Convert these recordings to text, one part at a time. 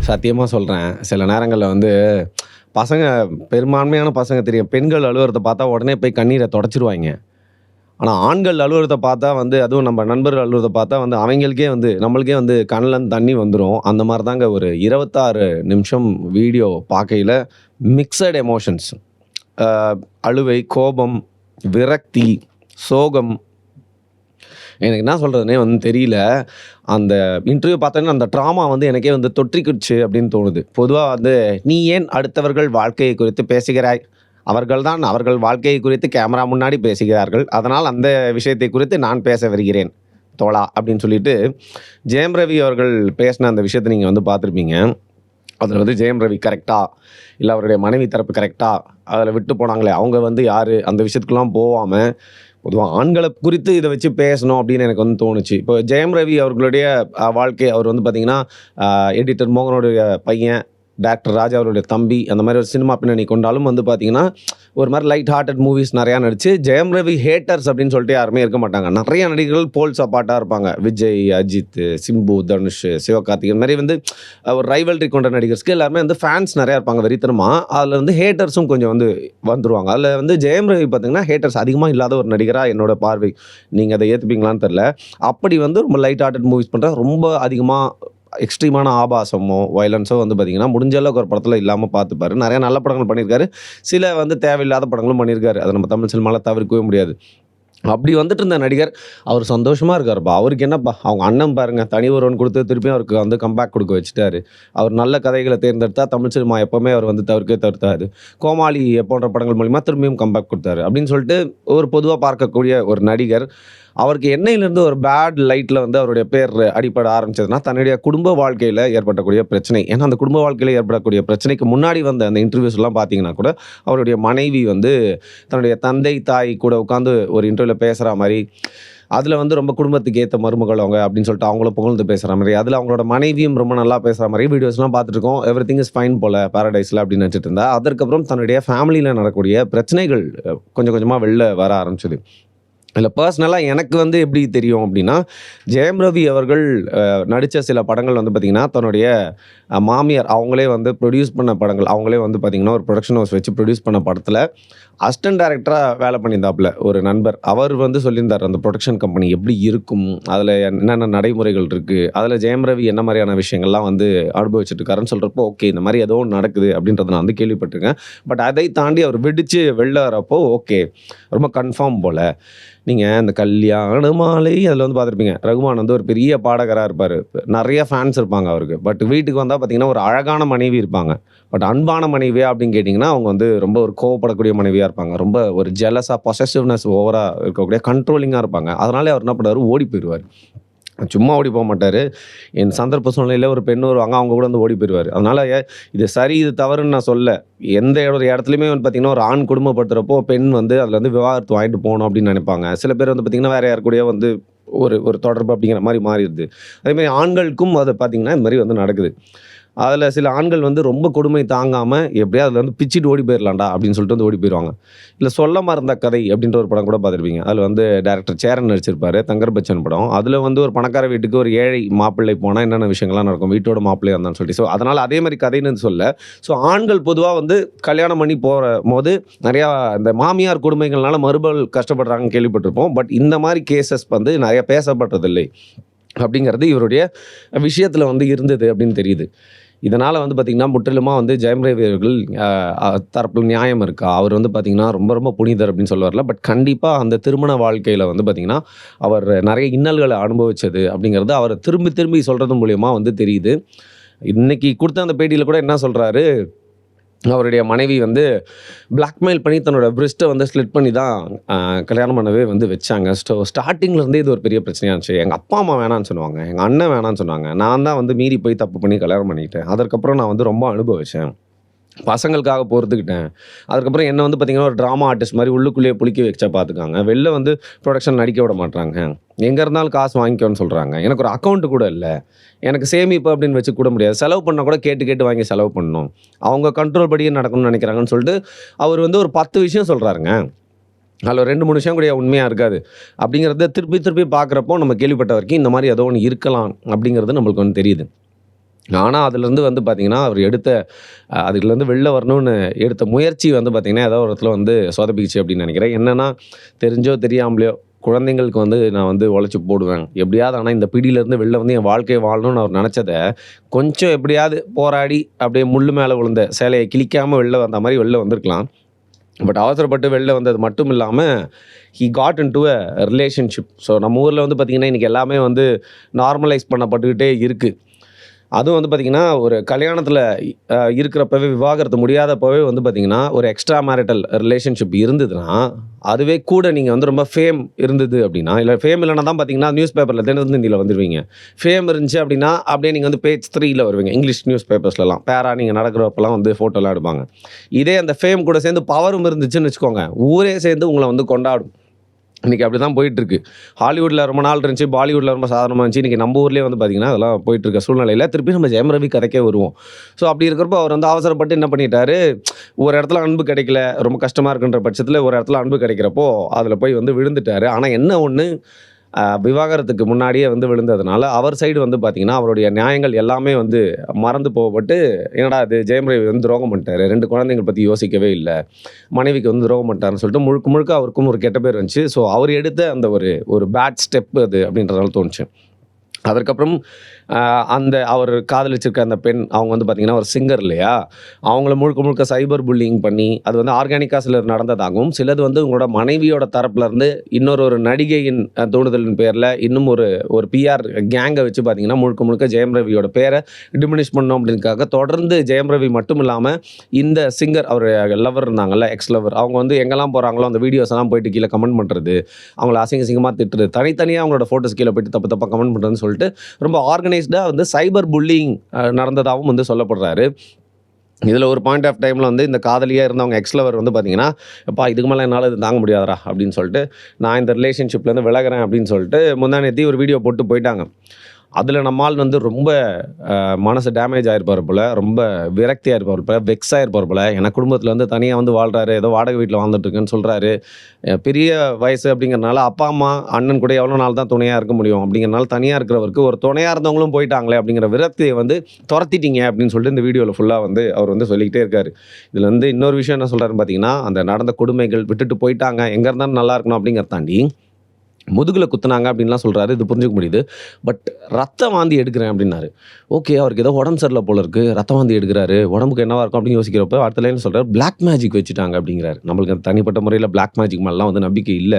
சத்தியமாக சொல்கிறேன். சில நேரங்களில் வந்து பசங்க பெரும்பான்மையான பசங்க தெரியும். பெண்கள் அழுவுறத பார்த்தா உடனே போய் கண்ணீரை தொடச்சிருவாய்ங்க. ஆனா ஆண்கள் அழுவுறத பார்த்தா வந்து அதுவும் நம்ம நண்பர்கள் அழுவுறத பார்த்தா வந்து அவங்களுக்கே வந்து நம்மளுக்கே வந்து கண்லேருந்து தண்ணி வந்துரும். அந்த மாரி தாங்க ஒரு 26 நிமிஷம் வீடியோ பார்க்கையில மிக்ஸட் எமோஷன்ஸ். அ அழுவை, கோபம், விரக்தி, சோகம். எனக்கு என்ன சொல்றதுன்னே வந்து தெரியல. அந்த இன்டர்வியூ பார்த்தோனே அந்த ட்ராமா வந்து எனக்கே வந்து தொற்றிக்கிடுச்சு அப்படின்னு தோணுது. பொதுவா வந்து, "நீ ஏன் அடுத்தவர்கள் வாழ்க்கையை குறித்து பேசுகிறாய்? அவர்கள் தான் அவர்கள் வாழ்க்கையை குறித்து கேமரா முன்னாடி பேசுகிறார்கள். அதனால் அந்த விஷயத்தை குறித்து நான் பேச வருகிறேன் தோழா" அப்படின்னு சொல்லிட்டு ஜெயம் ரவி அவர்கள் பேசின அந்த விஷயத்த நீங்க வந்து பார்த்துருப்பீங்க. அதில வந்து ஜெயம் ரவி கரெக்ட்டா? இல்ல அவருடைய மனைவி தரப்பு கரெக்ட்டா? அதில விட்டு போனாங்களே அவங்க வந்து யாரு? அந்த விஷயத்துக்குலாம் போவாம, பொதுவா ஆண்கள குறித்து இத வச்சு பேசணும் அப்படின்னு எனக்கு வந்து தோணுச்சு. இப்போ ஜெயம் ரவி அவர்களுடைய வாழ்க்கை அவர் வந்து பார்த்தீங்கன்னா, எடிட்டர் மோகனுடைய பையன், டைரக்டர் ராஜா அவருடைய தம்பி, அந்த மாரி ஒரு சினிமா பின்னணி கொண்டாலும் வந்து பார்த்தீங்கன்னா, ஒரு மாரி லைட் ஹார்ட்டட் மூவிஸ் நெறையா நடிச்சு, ஜெயம் ரவி ஹேட்டர்ஸ் அப்படின்னு சொல்லிட்டு யாருமே இருக்க மாட்டாங்க. நெறைய நடிகர்கள் போல் சப்பாட்டா இருப்பாங்க. விஜய், அஜித், சிம்பு, தனுஷ், சிவகார்த்திகேயன் மாரி வந்து ஒரு ரைவல்ரி கொண்ட நடிகர்ஸ்க்கு எல்லாருமே வந்து ஃபேன்ஸ் நெறையா இருப்பாங்க வெறித்தனமா. அதில வந்து ஹேட்டர்ஸும் கொஞ்சம் வந்து வந்துருவாங்க. அதில வந்து ஜெயம் ரவி பார்த்தீங்கன்னா, ஹேட்டர்ஸ் அதிகமா இல்லாத ஒரு நடிகரா என்னோட பார்வை. நீங்க அத ஏத்துப்பீங்களான்னு தெரியல. அப்படி வந்து ரொம்ப லைட் ஹார்ட்டட் மூவிஸ் பண்ற ரொம்ப அதிகமா எக்ஸ்ட்ரீமான ஆபாசமோ, வயலன்ஸோ வந்து பார்த்தீங்கன்னா, முடிஞ்ச அளவுக்கு ஒரு படத்தில இல்லாம பார்த்துப்பாரு. நெறைய நல்ல படங்கள் பண்ணியிருக்காரு. சில வந்து தேவையில்லாத படங்களும் பண்ணியிருக்காரு. அத நம்ம தமிழ் சினிமால தவிர்க்கவே முடியாது. அப்படி வந்துட்டு இருந்த நடிகர், அவர் சந்தோஷமா இருக்காருப்பா. அவருக்கு என்னப்பா, அவங்க அண்ணன் பாருங்க, தனி ஒருவன் குடுத்து திருப்பியும் அவருக்கு வந்து கம்பேக் குடுக்க வச்சுட்டாரு. அவர் நல்ல கதைகள தேர்ந்தெடுத்தா தமிழ் சினிமா எப்பவுமே அவர் வந்து தவிர்க்கவே தவிர்த்தாரு. கோமாளி போன்ற படங்கள் மூலியமா திரும்பியும் கம்பேக் குடுத்தாரு. அப்படின்னு சொல்லிட்டு ஒரு பொதுவா பார்க்கக்கூடிய ஒரு நடிகர், அவருக்கு என்னையிலிருந்து ஒரு பேட் லைட்ல வந்து அவருடைய பேர் அடிபட ஆரம்பிச்சதுன்னா, தன்னுடைய குடும்ப வாழ்க்கையில ஏற்படக்கூடிய பிரச்சனை. ஏன்னா, அந்த குடும்ப வாழ்க்கையில ஏற்படக்கூடிய பிரச்சனைக்கு முன்னாடி வந்த அந்த இன்டர்வியூஸ்லாம் பார்த்தீங்கன்னா கூட, அவருடைய மனைவி வந்து தன்னுடைய தந்தை, தாய் கூட உட்காந்து ஒரு இன்டர்வியூல பேசுறா மாரி, அதில வந்து ரொம்ப குடும்பத்துக்கு ஏத்த மருமகள் அவங்க அப்படின்னு சொல்லிட்டு அவங்கள புகழ்ந்து பேசுற மாரி, அதில அவங்களோட மனைவியும் ரொம்ப நல்லா பேசுற மாரி வீடியோஸ்லாம் பார்த்துட்டுருக்கோம். எவ்ரிதிங் இஸ் ஃபைன் போல பாரடைஸ்ல அப்படின்னு நெனச்சுட்டு இருந்தா, அதற்கப்புறம் தன்னுடைய ஃபேமிலில நடக்கக்கூடிய பிரச்சனைகள் கொஞ்சம் கொஞ்சமா வெளில வர ஆரம்பிச்சது. இதில பர்சனலா எனக்கு வந்து எப்படி தெரியும் அப்படின்னா, ஜெயம் ரவி அவர்கள் நடிச்ச சில படங்கள் வந்து பார்த்தீங்கன்னா, தன்னுடைய மாமியார் அவங்களே வந்து ப்ரொடியூஸ் பண்ண படங்கள். அவங்களே வந்து பார்த்தீங்கன்னா, ஒரு புரொடக்ஷன் ஹவுஸ் வச்சு ப்ரொடியூஸ் பண்ண படத்தில அசிஸ்டன்ட் டைரக்டரா வேலை பண்ணியிருந்தாப்புல ஒரு நண்பர். அவர் வந்து சொல்லியிருந்தாரு, அந்த புரொடக்ஷன் கம்பெனி எப்படி இருக்கும்? அதில என்னென்ன நடைமுறைகள் இருக்கு? அதில ஜெயம் ரவி என்ன மாரியான விஷயங்கள்லாம் வந்து அனுபவிச்சுட்டு இருக்காருன்னு சொல்றப்போ, ஓகே இந்த மாரி ஏதோ ஒண்ணு நடக்குது அப்படின்றத நான் வந்து கேள்விப்பட்டுருக்கேன். பட் அதை தாண்டி அவர் வெடிச்சு வெளில வரப்போ, ஓகே ரொம்ப கன்ஃபார்ம் போல. நீங்க இந்த கல்யாண மாலை அதில வந்து பார்த்துருப்பீங்க. ரகுமான் வந்து ஒரு பெரிய பாடகரா இருப்பாரு. நெறைய ஃபேன்ஸ் இருப்பாங்க அவருக்கு. பட் வீட்டுக்கு வந்தா பார்த்தீங்கன்னா, ஒரு அழகான மனைவி இருப்பாங்க. பட் அன்பான மனைவியா அப்படின்னு கேட்டீங்கன்னா, அவங்க வந்து ரொம்ப ஒரு கோவப்படக்கூடிய மனைவியா இருப்பாங்க. ரொம்ப ஒரு ஜெலஸா, பொசசிவ்னஸ் ஓவரா இருக்கக்கூடிய கண்ட்ரோலிங்கா இருப்பாங்க. அதனாலே அவர் என்ன பண்ணுவாரு, ஓடி போயிருவாரு. சும்மா ஓடி போமாட்டாரு. என் சந்தர்ப்ப சூழ்நிலையில ஒரு பெண் வருவாங்க. அவங்க கூட வந்து ஓடி போயிருவாரு. அதனால இது சரி, இது தவறுன்னு நான் சொல்லல. எந்த ஒரு இடத்துலயுமே வந்து பார்த்தீங்கன்னா, ஒரு ஆண் குடும்பப்படுத்துறப்போ, பெண் வந்து அதில வந்து விவாகரத்து வாங்கிட்டு போணும் அப்படின்னு நெனைப்பாங்க. சில பேர் வந்து பார்த்தீங்கன்னா, வேற யார் கூடயோ வந்து ஒரு ஒரு தொடர்பு அப்படிங்கிற மாரி மாறிருது. அதேமாரி ஆண்களுக்கும் அது பார்த்தீங்கன்னா, இது மாரி வந்து நடக்குது. அதில சில ஆண்கள் வந்து ரொம்ப கொடுமை தாங்காம, எப்படியாவது அதில வந்து பிச்சுட்டு ஓடி போயிரலாம்டா அப்படின்னு சொல்லிட்டு வந்து ஓடி போயிருவாங்க. இல்ல சொல்ல மறந்த கதை அப்படின்ற ஒரு படம் கூட பார்த்துருப்பீங்க. அதில வந்து டைரக்டர் சேரன் நடிச்சிருப்பாரு. தங்கர் பச்சன் படம். அதில வந்து ஒரு பணக்கார வீட்டுக்கு ஒரு ஏழை மாப்பிள்ளை போனா என்னென்ன விஷயங்கள்லாம் நடக்கும். வீட்டோட மாப்பிள்ளையா இருந்தான்னு சொல்லிட்டு. ஸோ அதனால அதே மாரி கதைன்னு சொல்லல. ஸோ ஆண்கள் பொதுவா வந்து கல்யாணம் பண்ணி போறபோது நெறையா இந்த மாமியார் கொடுமைகள்னால மருமகள் கஷ்டப்படுறாங்கன்னு கேள்விப்பட்டிருப்போம். பட் இந்த மாரி கேஸஸ் வந்து நெறைய பேசப்படுறதில்லை. அப்படிங்கிறது இவருடைய விஷயத்தில வந்து இருந்தது அப்படின்னு தெரியுது. இதனால வந்து பார்த்தீங்கன்னா, முற்றிலுமா வந்து ஜெயம் ரவி அவர்கள் தரப்புல நியாயம் இருக்கா? அவர் வந்து பார்த்தீங்கன்னா, ரொம்ப ரொம்ப புனிதர் அப்படின்னு சொல்ல வரல. பட் கண்டிப்பா அந்த திருமண வாழ்க்கையில வந்து பார்த்தீங்கன்னா, அவர் நெறைய இன்னல்கள அனுபவிச்சது அப்படிங்கிறது அவர திரும்பி திரும்பி சொல்றது மூலியமா வந்து தெரியுது. இன்னைக்கு குடுத்த அந்த பேட்டியில கூட என்ன சொல்றாரு, அவருடைய மனைவி வந்து பிளாக்மெயில் பண்ணி தன்னோட பிரெஸ்ட்ட வந்து ஸ்லிட் பண்ணி தான் கல்யாணம் பண்ணவே வந்து வச்சாங்க. ஸ்டார்ட்டிங்ல இருந்தே இது ஒரு பெரிய பிரச்சனையா இருந்துச்சு. எங்க அப்பா, அம்மா வேணான்னு சொன்னாங்க. எங்க அண்ணன் வேணான்னு சொன்னாங்க. நான் தான் வந்து மீறி போய் தப்பு பண்ணி கல்யாணம் பண்ணிக்கிட்டேன். அதற்கப்புறம் நான் வந்து ரொம்ப அனுபவிச்சேன். பசங்களுக்காக பொறுத்துக்கிட்டேன். அதுக்கப்புறம் என்ன வந்து பார்த்தீங்கன்னா, ஒரு ட்ராமா ஆர்டிஸ்ட் மாரி உள்ளுக்குள்ளேயே புளிக்க வச்சா பார்த்துக்கோங்க. வெளில வந்து புரொடக்ஷன் நடிக்க விட மாட்றாங்க. எங்க இருந்தாலும் காசு வாங்கிக்கோன்னு சொல்றாங்க. எனக்கு ஒரு அக்கவுண்ட் கூட இல்ல. எனக்கு சேமிப்பு அப்படின்னு வச்சுக்க கூட முடியாது. செலவு பண்ணா கூட கேட்டு கேட்டு வாங்கி செலவு பண்ணணும். அவங்க கண்ட்ரோல் படியே நடக்கணும்னு நெனைக்கிறாங்கன்னு சொல்லிட்டு, அவர் வந்து ஒரு 10 விஷயம் சொல்றாருங்க. அதில 2, 3 விஷயம் கூட உண்மையா இருக்காது. அப்படிங்கிறத திருப்பி திருப்பி பார்க்குறப்போ நம்ம கேள்விப்பட்ட வரைக்கும் இந்த மாரி ஏதோ ஒண்ணு இருக்கலாம் அப்படிங்கிறது நம்மளுக்கு வந்து தெரியுது. ஆனா, அதுலேருந்து வந்து பார்த்தீங்கன்னா, அவர் எடுத்த அதுலேருந்து வெளில வரணும்னு எடுத்த முயற்சி வந்து பார்த்தீங்கன்னா, ஏதோ ஒரு இடத்துல வந்து சொதப்பிக்கிச்சு அப்படின்னு நெனைக்கிறேன். என்னன்னா, தெரிஞ்சோ தெரியாமலையோ குழந்தைங்களுக்கு வந்து நான் வந்து உழைச்சு போடுவேன். எப்படியாவது ஆனா இந்த பிடியிலேருந்து வெளில வந்து என் வாழ்க்கைய வாழணும்னு அவர் நெனச்சத, கொஞ்சம் எப்படியாவது போராடி அப்படியே முள்ளு மேல விழுந்த சேலைய கிழிக்காம வெளில வந்த மாரி வெளில வந்திருக்கலாம். பட் அவசரப்பட்டு வெளில வந்தது மட்டும் இல்லாம, he got into a relationship. So நம்ம ஊர்ல வந்து பார்த்தீங்கன்னா, இன்னைக்கு எல்லாமே வந்து நார்மலைஸ் பண்ணப்பட்டுக்கிட்டே இருக்கு. அதுவும் வந்து பார்த்தீங்கன்னா, ஒரு கல்யாணத்தில இருக்கிறப்பவே விவாகரத்து முடியாதப்பவே வந்து பார்த்தீங்கன்னா, ஒரு எக்ஸ்ட்ரா மேரிட்டல் ரிலேஷன்ஷிப் இருந்ததுன்னா, அதுவே கூட நீங்க வந்து ரொம்ப ஃபேம் இருந்தது அப்டின்னா, இல்ல ஃபேம் இல்லன்னா தான் பார்த்தீங்கன்னா, நியூஸ் பேப்பர்ல தினத்தந்தில வந்துருவீங்க. ஃபேம் இருந்துச்சு அப்டின்னா, அப்படியே நீங்க வந்து பேஜ் 3ல வருவீங்க. இங்கிலீஷ் நியூஸ் பேப்பர்ஸ்லலாம். பேரா நீங்க நடக்கிறப்பலாம் வந்து ஃபோட்டோலாம் எடுப்பாங்க. இதே அந்த ஃபேம் கூட சேர்ந்து பவரும் இருந்துச்சுன்னு வச்சுக்கோங்க, ஊரே சேர்ந்து உங்கள வந்து கொண்டாடும். இன்னைக்கு அப்படிதான் போயிட்டுருக்கு. ஹாலிவுட்ல ரொம்ப நாள் இருந்துச்சு. பாலிவுட்ல ரொம்ப சாதாரணமா இருந்துச்சு. இன்னைக்கு நம்ம ஊர்லயே வந்து பார்த்தீங்கன்னா, அதெல்லாம் போயிட்டு இருக்க சூழ்நிலையில திருப்பி நம்ம ஜெயம் ரவி கதைக்கே வருவோம். ஸோ அப்படி இருக்கிறப்போ அவர் வந்து அவசரப்பட்டு என்ன பண்ணிட்டாரு, ஒரு இடத்துல அன்பு கிடைக்கல, ரொம்ப கஷ்டமா இருக்குன்ற பட்சத்தில ஒரு இடத்துல அன்பு கிடைக்கிறப்போ, அதில போய் வந்து விழுந்துட்டாரு. ஆனா என்ன ஒண்ணு, விவாகரத்துக்கு முன்னாடியே வந்து விழுந்ததுனால, அவர் சைடு வந்து பார்த்தீங்கன்னா, அவருடைய நியாயங்கள் எல்லாமே வந்து மறந்து போகப்பட்டு, என்னடா இது ஜெயம் ரவி வந்து துரோகம் பண்ணிட்டாரு. 2 குழந்தைங்கள பத்தி யோசிக்கவே இல்ல. மனைவிக்கு வந்து துரோகம் பண்ணிட்டாருன்னு சொல்லிட்டு முழுக்க முழுக்க அவருக்கும் ஒரு கெட்ட பேர் வந்துச்சு. ஸோ அவர் எடுத்த அந்த ஒரு ஒரு பேட் ஸ்டெப் அது அப்படின்றதால தோணுச்சு. அதற்கப்புறம் அந்த அவர் காதலிச்சிருக்க அந்த பெண், அவங்க வந்து பார்த்தீங்கன்னா, ஒரு சிங்கர் இல்லையா? அவங்கள முழுக்க முழுக்க சைபர் புல்லியிங் பண்ணி, அது வந்து ஆர்கானிக்கா சிலது நடந்ததாகவும், சிலது வந்து உங்களோட மனைவியோட தரப்புலருந்து ஒரு நடிகையின் தூண்டுதலின் பேர்ல இன்னும் ஒரு ஒரு பிஆர் கேங்க வச்சு பார்த்தீங்கன்னா, முழுக்க முழுக்க ஜெயம் ரவியோட பேர டிமினிஷ் பண்ணணும் அப்படின்றதுக்காக தொடர்ந்து ஜெயம் ரவி மட்டும் இல்லாம, இந்த சிங்கர் அவர் லவர் இருந்தாங்கல்ல, எக்ஸ் லவர் அவங்க வந்து எங்கெல்லாம் போறாங்களோ, அந்த வீடியோஸ் எல்லாம் போயிட்டு கீழ கமெண்ட் பண்றது, அவங்கள அசிங்கமா திட்டுறது, தனித்தனியா அவங்களோட ஃபோட்டோஸ் கீழ போயிட்டு தப்பு தப்பா கமெண்ட் பண்றதுன்னு சொல்லிட்டு ரொம்ப ஆர்கனைஸ்டா வந்து சைபர் புல்லிங் நடந்ததாகவும் வந்து சொல்லப்படுறாரு. இதில ஒரு பாயிண்ட் ஆஃப் டைம்ல வந்து இந்த காதலியா இருந்தவங்க எக்ஸ் லவர் வந்து பார்த்தீங்கன்னா, "எப்பா இதுக்கு மேல என்னால இது தாங்க முடியாதுடா" அப்படின்னு சொல்லிட்டு, "நான் இந்த ரிலேஷன்ஷிப்லேருந்து விலகுறேன்" அப்படின்னு சொல்லிட்டு முந்தா நேத்தி ஒரு வீடியோ போட்டு போயிட்டாங்க. அதில நம்ம ஆள் வந்து ரொம்ப மனசு டேமேஜ் ஆயிருப்பாரு போல. ரொம்ப விரக்தியா இருப்பாரு போல. வெக்ஸ் ஆயிருப்பாரு போல. ஏன்னா குடும்பத்தில வந்து தனியா வந்து வாழ்றாரு. ஏதோ வாடகை வீட்ல வாழ்ந்துட்டு இருக்கேன்னு சொல்றாரு. பெரிய வயசு அப்படிங்கிறனால அப்பா, அம்மா, அண்ணன் கூட எவ்வளோ நாள் தான் துணையா இருக்க முடியும் அப்படிங்கிறனால தனியா இருக்கிறவருக்கு ஒரு துணையா இருந்தவங்களும் போயிட்டாங்களே அப்படிங்கிற விரக்திய வந்து தொரத்திட்டீங்க அப்படின்னு சொல்லிட்டு இந்த வீடியோல ஃபுல்லா வந்து அவர் வந்து சொல்லிக்கிட்டே இருக்காரு. இதுல வந்து இன்னொரு விஷயம் என்ன சொல்றாருன்னு பார்த்தீங்கன்னா, அந்த நடந்த கொடுமைகள் விட்டுட்டு போயிட்டாங்க. எங்க இருந்தாலும் நல்லா இருக்கணும் அப்படிங்கிறத தாண்டி முதுகுல குத்துனாங்க அப்படின்லாம் சொல்றாரு. இது புரிஞ்சுக்க முடியுது. பட் ரத்த வாந்தி எடுக்கிறேன் அப்படின்னாரு. ஓகே. அவருக்கு ஏதோ உடம்பு சரியில்ல போல இருக்கு. ரத்த வாந்தி எடுக்கிறாரு. உடம்புக்கு என்னவா இருக்கும் அப்படின்னு யோசிக்கிறப்ப அடுத்த லைன்ல சொல்றாரு, பிளாக் மேஜிக் வச்சுட்டாங்க அப்படிங்கிறாரு. நம்மளுக்கு தனிப்பட்ட முறையில பிளாக் மேஜிக் மேலலாம் வந்து நம்பிக்கை இல்ல.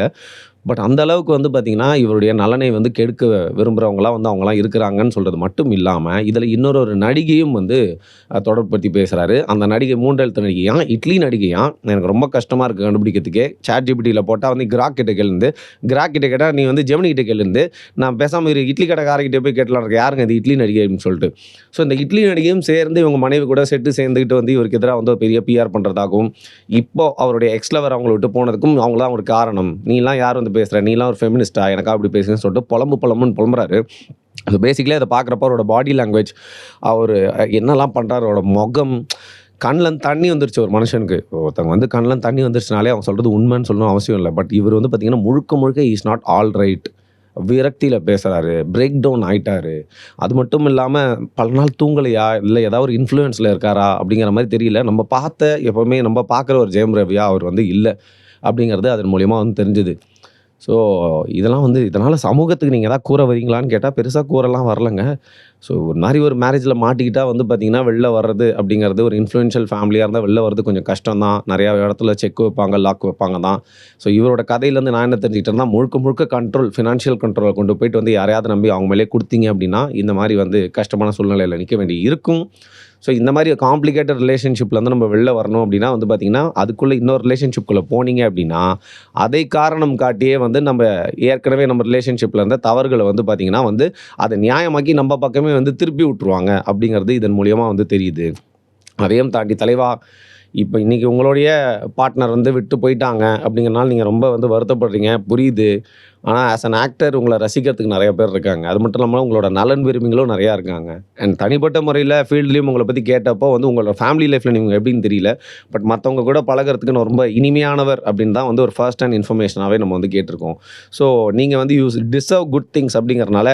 பட் அந்த அளவுக்கு வந்து பார்த்தீங்கன்னா, இவருடைய நலனை வந்து கெடுக்க விரும்புறவங்கலாம் வந்து அவங்கலாம் இருக்கிறாங்கன்னு சொல்றது மட்டும் இல்லாம, இதில ஒரு நடிகையும் வந்து தொடர்புபடுத்தி பேசுறாரு. அந்த நடிகை 3 எழுத்து நடிகையாம். இட்லி நடிகையாம். எனக்கு ரொம்ப கஷ்டமா இருக்கு கண்டுபிடிக்கிறதுக்கே. ChatGPTல போட்டா வந்து கிராக் கிட்ட கேளுன்து. கிராக் கிட்ட கேட்டா, "நீ வந்து ஜெமினி கிட்ட கேளுன்து." நான் பேசாம இட்லி கடைக்காரர்கிட்ட போய் கேட்கலான்னு இருக்கேன். யாருங்க இது இட்லி நடிகை அப்படின்னு சொல்லிட்டு. ஸோ இந்த இட்லி நடிகையும் சேர்ந்து இவங்க மனைவி கூட செட்டு சேர்ந்துக்கிட்டு வந்து இவருக்கு எதிரா வந்து ஒரு பெரிய பிஆர் பண்றதாகவும், இப்போ அவருடைய எக்ஸ் லவர் அவங்கள விட்டு போனதுக்கும் அவங்க தான் ஒரு காரணம். "நீலாம் யார் வந்து பேசுற? நீலாம் ஒரு ஃபெமினிஸ்ட்டா? எனக்கா அப்படி பேசுறேன்னு" சொல்லிட்டு புலம்புன்னு புலம்புறாரு. அது பேசிக்கலி அத பார்க்குறப்போ அவரோட பாடி லாங்குவேஜ், அவரு என்னலாம் பண்றாரு, அவரோட முகம், கண்லேருந்து தண்ணி வந்துருச்சு ஒரு மனுஷனுக்கு. ஒருத்தவங்க வந்து கண்லேருந்து தண்ணி வந்துருச்சுனாலே அவங்க சொல்றது உண்மைன்னு சொல்லணும்னு அவசியம் இல்ல. பட் இவரு வந்து பார்த்தீங்கன்னா, முழுக்க முழுக்க he is not all right. விரக்தியில பேசுறாரு. பிரேக் டவுன் ஆயிட்டாரு. அது மட்டும் இல்லாம பல நாள் தூங்கலையா? இல்ல ஏதாவது ஒரு இன்ஃப்ளூயன்ஸ்ல இருக்காரா? அப்படிங்கிற மாரி தெரியல. எப்பவுமே நம்ம பார்க்குற ஒரு ஜெயம் ரவியா அவர் வந்து இல்ல. அப்படிங்கிறது அதன் மூலியமா வந்து தெரிஞ்சது. ஸோ, இதெல்லாம் வந்து இதனால சமூகத்துக்கு நீங்க ஏதாவது கூற வரீங்களான்னு கேட்டா, பெருசா கூறலாம் வரலங்க. ஸோ, ஒரு மாரி ஒரு மேரேஜ்ல மாட்டிக்கிட்டா வந்து பார்த்தீங்கன்னா, வெளில வர்றது அப்படிங்கிறது ஒரு இன்ஃப்ளூயன்ஷியல் ஃபேமிலியா இருந்தா வெளில வர்றது கொஞ்சம் கஷ்டம் தான். நெறையா இடத்துல செக் வைப்பாங்க, லாக் வைப்பாங்க தான். ஸோ, இவரோட கதையிலேருந்து நான் என்ன தெரிஞ்சுக்கிட்டேன்னா, முழுக்க முழுக்க கண்ட்ரோல், ஃபினான்ஷியல் கண்ட்ரோல கொண்டு போயிட்டு வந்து யாரையாவது நம்பி அவங்க மேலயே குடுத்தீங்க அப்படின்னா, இந்த மாரி வந்து கஷ்டமான சூழ்நிலையில நிக்க வேண்டி இருக்கும். ஸோ, இந்த மாரி காம்ப்ளிகேட்டட் ரிலேஷன்ஷிப்லேருந்து நம்ம வெளில வரணும் அப்படின்னா வந்து பார்த்தீங்கன்னா, அதுக்குள்ள இன்னொரு ரிலேஷன்ஷிப்குள்ள போனீங்க அப்படின்னா, அதை காரணம் காட்டியே வந்து ஏற்கனவே நம்ம ரிலேஷன்ஷிப்ல இருந்த தவறுகள வந்து பார்த்தீங்கன்னா வந்து, அத நியாயமாக்கி நம்ம பக்கமே வந்து திருப்பி விட்டுருவாங்க அப்படிங்கிறது இதன் மூலியமா வந்து தெரியுது. அதையும் தாண்டி தலைவா, இப்ப இன்னைக்கு உங்களுடைய பார்ட்னர் வந்து விட்டு போயிட்டாங்க அப்படிங்கிறனால நீங்க ரொம்ப வந்து வருத்தப்படுறீங்க. புரியுது. ஆனா ஆஸ் அன் ஆக்டர் உங்கள ரசிக்கிறதுக்கு நெறைய பேர் இருக்காங்க. அது மட்டும் இல்லாம உங்களோட நலன் விரும்பிகளும் நெறையா இருக்காங்க. அண்ட் தனிப்பட்ட முறையில ஃபீல்ட்லயும் உங்கள பத்தி கேட்டப்போ வந்து உங்களோட ஃபேமிலி லைஃப்ல நீங்க எப்படின்னு தெரியல. பட் மத்தவங்க கூட பழகுறதுக்கு ரொம்ப இனிமையானவர் அப்படின்னு தான் வந்து ஒரு ஃபர்ஸ்ட் ஹேண்ட் இன்ஃபர்மேஷனாவே நம்ம வந்து கேட்டுருக்கோம். ஸோ நீங்க வந்து யூ டிசர்வ் குட் திங்ஸ் அப்படிங்கிறனால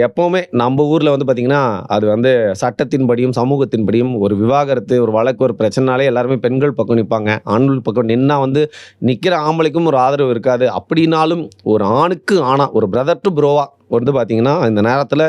எப்பவுமே நம்ம ஊர்ல வந்து பார்த்தீங்கன்னா, அது வந்து சட்டத்தின்படியும், சமூகத்தின்படியும் ஒரு விவாகரத்து, ஒரு வழக்கு, ஒரு பிரச்சனைனாலே எல்லாருமே பெண்கள் பக்கம் நிப்பாங்க. ஆண்கள் பக்கம் நின்னா வந்து நிக்கிற ஆம்பளைக்கும் ஒரு ஆதரவு இருக்காது. அப்படின்னாலும் ஒரு ஆணுக்கு ஆணா, ஒரு பிரதர் டூ ப்ரோவா வந்து பார்த்தீங்கன்னா, இந்த நேரத்தில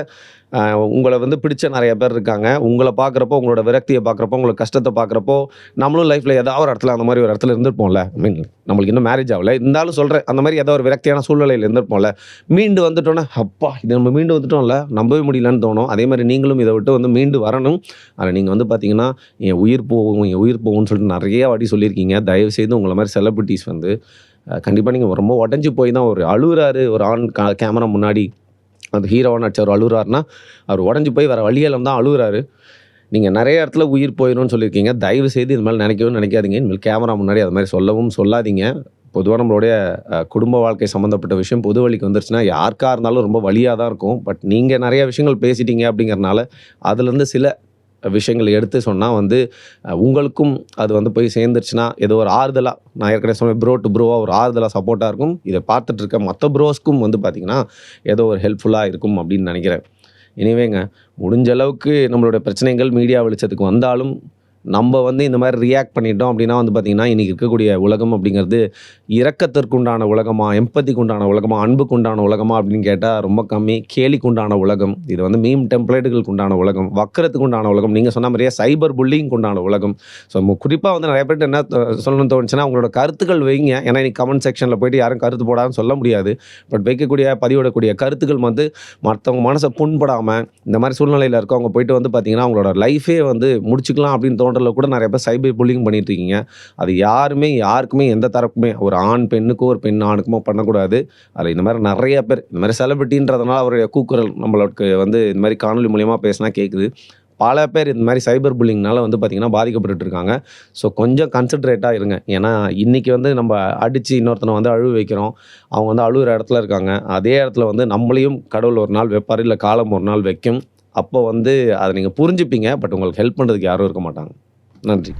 உங்கள வந்து பிடிச்ச நெறைய பேர் இருக்காங்க. உங்கள பார்க்குறப்போ, உங்களோட விரக்திய பார்க்குறப்போ, உங்களோட கஷ்டத்த பார்க்குறப்போ, நம்மளும் லைஃப்ல ஏதாவது ஒரு இடத்துல அந்த மாரி ஒரு இடத்துல இருந்திருப்போம்ல. ஐ மீன் நம்மளுக்கு இன்னும் மேரேஜ் ஆகல. இருந்தாலும் சொல்றேன். அந்த மாரி ஏதோ ஒரு விரக்தியான சூழ்நிலையில இருந்திருப்போம்ல. மீண்டு வந்துட்டோம்னா, அப்பா! இது நம்ம மீண்டு வந்துட்டோம்ல, நம்பவே முடியலன்னு தோணும். அதே மாரி நீங்களும் இத விட்டு வந்து மீண்டு வரணும். ஆனா நீங்க வந்து பார்த்தீங்கன்னா, என் உயிர் போகும், என் உயிர் போகும்ன்னு சொல்லிட்டு நெறைய வாட்டி சொல்லியிருக்கீங்க. தயவுசெய்து உங்கள மாரி செலிபிரிட்டீஸ் வந்து கண்டிப்பா நீங்க ரொம்ப உடைஞ்சு போய் தான் ஒரு அழுவுறாரு ஒரு ஆண் கேமரா முன்னாடி. அந்த ஹீரோவா நடிச்சவர் அழுவுறாருன்னா, அவர் உடைஞ்சு போய் வேற வழி இல்லாம தான் அழுவுறாரு. நீங்க நெறைய இடத்துல உயிர் போயிரும்னு சொல்லியிருக்கீங்க. தயவு செய்து இது மாரி நினைக்கவும் நினைக்காதீங்க. இனிமேல் கேமரா முன்னாடி அது மாரி சொல்லவும் சொல்லாதீங்க. பொதுவா நம்மளுடைய குடும்ப வாழ்க்கை சம்மந்தப்பட்ட விஷயம் பொது வழிக்கு வந்துருச்சுன்னா, யாருக்கா இருந்தாலும் ரொம்ப வலியா தான் இருக்கும். பட் நீங்க நெறைய விஷயங்கள் பேசிட்டீங்க அப்படிங்கிறனால, அதுலருந்து சில விஷயங்கள் எடுத்து சொன்னா வந்து, உங்களுக்கும் அது வந்து போய் சேர்ந்துருச்சுன்னா, ஏதோ ஒரு ஆறுதலா நான் ஏற்கனவே சொன்னேன் ப்ரோ டூ ப்ரோவா ஒரு ஆறுதலா சப்போர்ட்டா இருக்கும். இத பார்த்துட்டு இருக்க மத்த ப்ரோஸ்க்கும் வந்து பார்த்தீங்கன்னா, ஏதோ ஒரு ஹெல்ப்ஃபுல்லா இருக்கும் அப்படின்னு நெனைக்கிறேன். எனிவேங்க, முடிஞ்ச அளவுக்கு நம்மளுடைய பிரச்சனைகள் மீடியா வெளிச்சத்துக்கு வந்தாலும், நம்ப வந்து இந்த மாரி ரியாக்ட் பண்ணிட்டோம் அப்படின்னா வந்து பார்த்தீங்கன்னா, இன்னைக்கு இருக்கக்கூடிய உலகம் அப்படிங்கிறது இரக்கத்திற்குண்டான உலகமா, எம்பதிக்கு உண்டான உலகமா, அன்புக்கு உண்டான உலகமா அப்படின்னு கேட்டா ரொம்ப கம்மி. கேலிக்கு உண்டான உலகம். இது வந்து மீம் டெம்ப்ளேட்டுகளுக்கு உண்டான உலகம். வக்கரத்துக்கு உண்டான உலகம். நீங்க சொன்ன மாரியே சைபர் புல்லிங்க்கு உண்டான உலகம். ஸோ குறிப்பா வந்து நெறைய பேர்ட்ட என்ன சொல்லணும்னு தோணுச்சுன்னா, உங்களோட கருத்துக்கள் வைங்க. ஏன்னா இன்னைக்கு கமெண்ட் செக்ஷன்ல போயிட்டு யாரும் கருத்து போடாதுன்னு சொல்ல முடியாது. பட் வைக்கக்கூடிய, பதிவிடக்கூடிய கருத்துக்கள் வந்து மத்தவங்க மனச புண்படாம, இந்த மாரி சூழ்நிலையில இருக்கவங்க போயிட்டு வந்து பார்த்தீங்கன்னா, அவங்களோட லைஃபே வந்து முடிச்சுக்கலாம் அப்படின்னு தோன்றதுல கூட நெறைய பேர் சைபர் புல்லிங் பண்ணிட்டு இருக்கீங்க. அது யாருமே யாருக்குமே எந்த தரப்புமே ஒரு ஆண் பெண்ணுக்கோ, ஒரு பெண் ஆணுக்குமோ பண்ணக்கூடாது. அதுல இந்த மாரி நெறைய பேர் இந்த மாரி செலிபிரிட்டின்றதுனால அவருடைய கூக்குரல் நம்மளுக்கு வந்து இந்த மாரி காணொலி மூலியமா பேசினா கேட்குது. பல பேர் இந்த மாரி சைபர் புல்லிங்னால வந்து பார்த்தீங்கன்னா, பாதிக்கப்பட்டுட்டு இருக்காங்க. ஸோ கொஞ்சம் கன்சிடரேட்டா இருங்க. ஏன்னா, இன்னைக்கு வந்து நம்ம அடிச்சு இன்னொருத்தன வந்து அழுவ வைக்கிறோம். அவங்க வந்து அழுவுற இடத்துல இருக்காங்க. அதே இடத்துல வந்து நம்மளையும் கடவுள் ஒரு நாள் வைப்பாரு. இல்ல காலம் ஒரு நாள் வைக்கும். அப்போ வந்து அத நீங்க புரிஞ்சுப்பீங்க. பட் உங்களுக்கு ஹெல்ப் பண்றதுக்கு யாரும் இருக்க மாட்டாங்க. நன்றி.